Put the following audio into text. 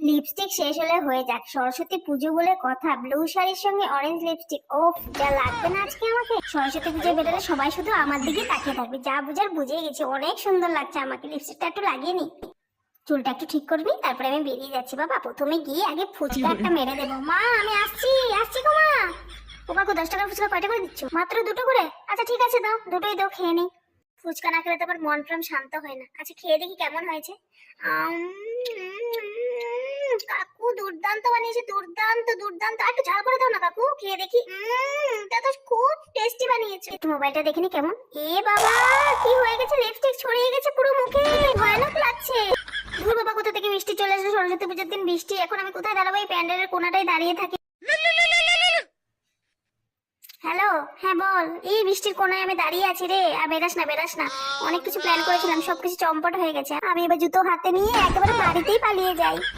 Lipstick শেষ হলে হয়ে যাক, সরস্বতী পুজো বলে কথা। ব্লু শাড়ির সঙ্গে অরেঞ্জ লিপস্টিক, ওফ যা লাগবে না আজকে আমাকে। সরস্বতী পুজো বেরোলে সবাই শুধু আমার দিকে তাকিয়ে থাকবে। যা বুঝার বুঝে গেছি, অনেক সুন্দর লাগছে আমাকে। লিপস্টিকটা একটু লাগিয়ে নি, চুলটা একটু ঠিক করবি, তারপরে আমি বেরিয়ে যাচ্ছি। বাবা প্রথমে গিয়ে আগে ফুচকা একটা মেরে দেবো। মা আমি আসছি আসছি গো মা। ও কাকু 10 টাকার ফুচকা কয়টা করে দিচ্ছ? মাত্র 2টো করে। আচ্ছা ঠিক আছে দাও, দুটোই দাও, খেয়ে নি। ফুচকা না খেলে তো আমার মন প্রাণ শান্ত হয় না। আচ্ছা খেয়ে দেখি কেমন হয়েছে। কাকু দুর্দান্ত বানিয়েছে, দুর্দান্ত দুর্দান্ত। আর একটু ঝাল করে দাও না কাকু, খেয়ে দেখি। এটা তো খুব টেস্টি বানিয়েছে। একটু মোবাইলটা দেখে নি কেমন। এ বাবা কি হয়ে গেছে, লিপস্টিক ছড়িয়ে গেছে পুরো মুখে, ভয়ানক লাগছে। ধুর বাবা, কোথা থেকে বৃষ্টি চলে আসে সরস্বতী পুজোর দিন বৃষ্টি। এখন আমি কোথায় দাঁড়াবো? এই প্যান্ডেলের কোনাটায় দাঁড়িয়ে থাকি। হ্যালো, হ্যাঁ বল। এই বৃষ্টির কোনায় আমি দাঁড়িয়ে আছি রে। আর বেরাস না বেরাস না, অনেক কিছু প্ল্যান করেছিলাম, সবকিছু চম্পট হয়ে গেছে। আমি এবার জুতো হাতে নিয়ে একেবারে বাড়িতেই পালিয়ে যাই।